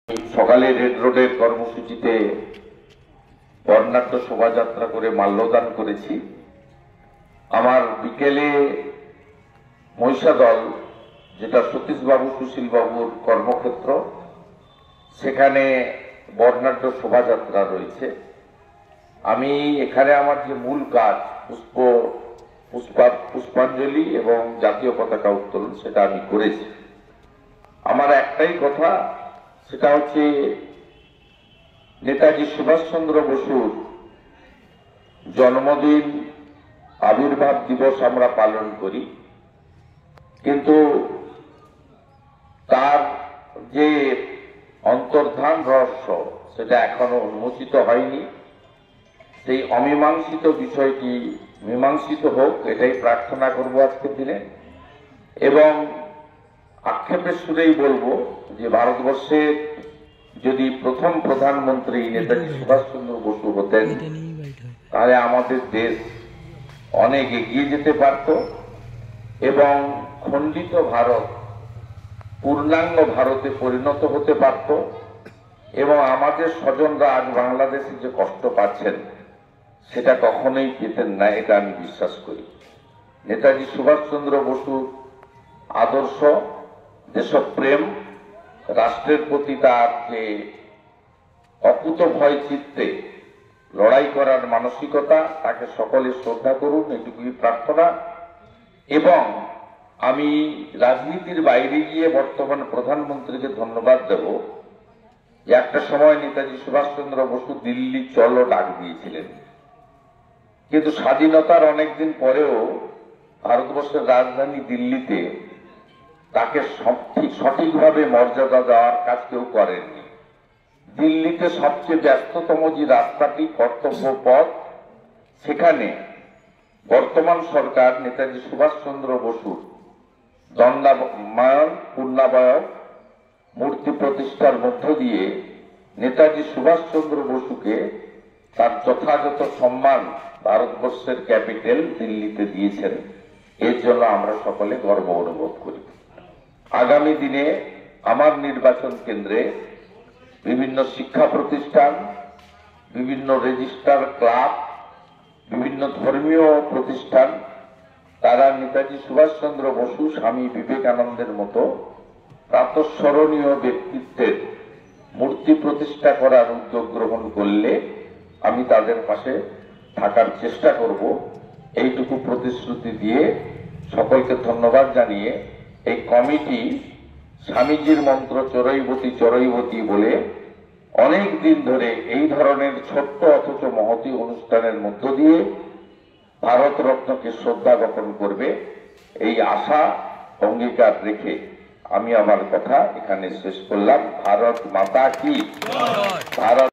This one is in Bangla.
সকালে রেড রোডের কর্মসূচিতে বর্ণাঢ্য শোভাযাত্রা করে মাল্যদান করেছি। আমার বিকেলে মহিষাদল, যেটা সতীশবাবু সুশীলবাবুর কর্মক্ষেত্র, সেখানে বর্ণাঢ্য শোভাযাত্রা রয়েছে। আমি এখানে আমার যে মূল কাজ পুষ্পাঞ্জলি এবং জাতীয় পতাকা উত্তোলন, সেটা আমি করেছি। আমার একটাই কথা, সেটা হচ্ছে নেতাজি সুভাষচন্দ্র বসুর জন্মদিন, আবির্ভাব দিবস আমরা পালন করি, কিন্তু তার যে অন্তর্ধান রহস্য সেটা এখনো উন্মোচিত হয়নি। সেই অমীমাংসিত বিষয়টি মীমাংসিত হোক, এটাই প্রার্থনা করব আজকের দিনে। এবং আক্ষেপের সুরেই বলবো যে ভারতবর্ষের যদি প্রথম প্রধানমন্ত্রী নেতাজি সুভাষচন্দ্র বসু হতেন, তাহলে আমাদের দেশ অনেক এগিয়ে যেতে পারত এবং খণ্ডিত ভারত পূর্ণাঙ্গ ভারতে পরিণত হতে পারত। এবং আমাদের স্বজনরা আজ বাংলাদেশে যে কষ্ট পাচ্ছেন সেটা কখনোই পেতেন না, এটা আমি বিশ্বাস করি। নেতাজি সুভাষচন্দ্র বসুর আদর্শ, দেশপ্রেম, রাষ্ট্রের প্রতি তার যে অকুতভয় চিত্তে লড়াই করার মানসিকতা, তাকে সকলে শ্রদ্ধা করুন, এটুকুই প্রার্থনা। এবং আমি রাজনীতির বাইরে গিয়ে বর্তমান প্রধানমন্ত্রীকে ধন্যবাদ দেব যে একটা সময় নেতাজি সুভাষচন্দ্র বসু দিল্লি চলো ডাক দিয়েছিলেন, কিন্তু স্বাধীনতার অনেকদিন পরেও ভারতবর্ষের রাজধানী দিল্লিতে তাকে সঠিকভাবে মর্যাদা দেওয়ার কাজ কেউ করেননি। দিল্লিতে সবচেয়ে ব্যস্ততম যে রাস্তাটি, কর্তব্য পথ, সেখানে বর্তমান সরকার নেতাজি সুভাষচন্দ্র বসুর দণ্ডায়মান পূর্ণাবয়ব মূর্তি প্রতিষ্ঠার মধ্য দিয়ে নেতাজি সুভাষচন্দ্র বসুকে তার যথাযথ সম্মান ভারতবর্ষের ক্যাপিটাল দিল্লিতে দিয়েছেন। এর জন্য আমরা সকলে গর্ব অনুভব করি। আগামী দিনে আমার নির্বাচন কেন্দ্রে বিভিন্ন শিক্ষা প্রতিষ্ঠান, বিভিন্ন রেজিস্ট্রার ক্লাব, বিভিন্ন ধর্মীয় প্রতিষ্ঠান, তারা নেতাজি সুভাষচন্দ্র বসু, স্বামী বিবেকানন্দের মতো প্রাতঃস্মরণীয় ব্যক্তিত্বের মূর্তি প্রতিষ্ঠা করার উদ্যোগ গ্রহণ করলে আমি তাদের পাশে থাকার চেষ্টা করব। এইটুকু প্রতিশ্রুতি দিয়ে সকলকে ধন্যবাদ জানিয়ে এই কমিটি স্বামীজির মন্ত্র চরৈবতী চরৈবতী বলে অনেক দিন ধরে এই ধরনের ছোট্ট অথচ মহতী অনুষ্ঠানের মধ্য দিয়ে ভারত রত্নকে শ্রদ্ধা জ্ঞাপন করবে, এই আশা অঙ্গীকার রেখে আমি আমার কথা এখানে শেষ করলাম। ভারত মাতা কি। ভারত।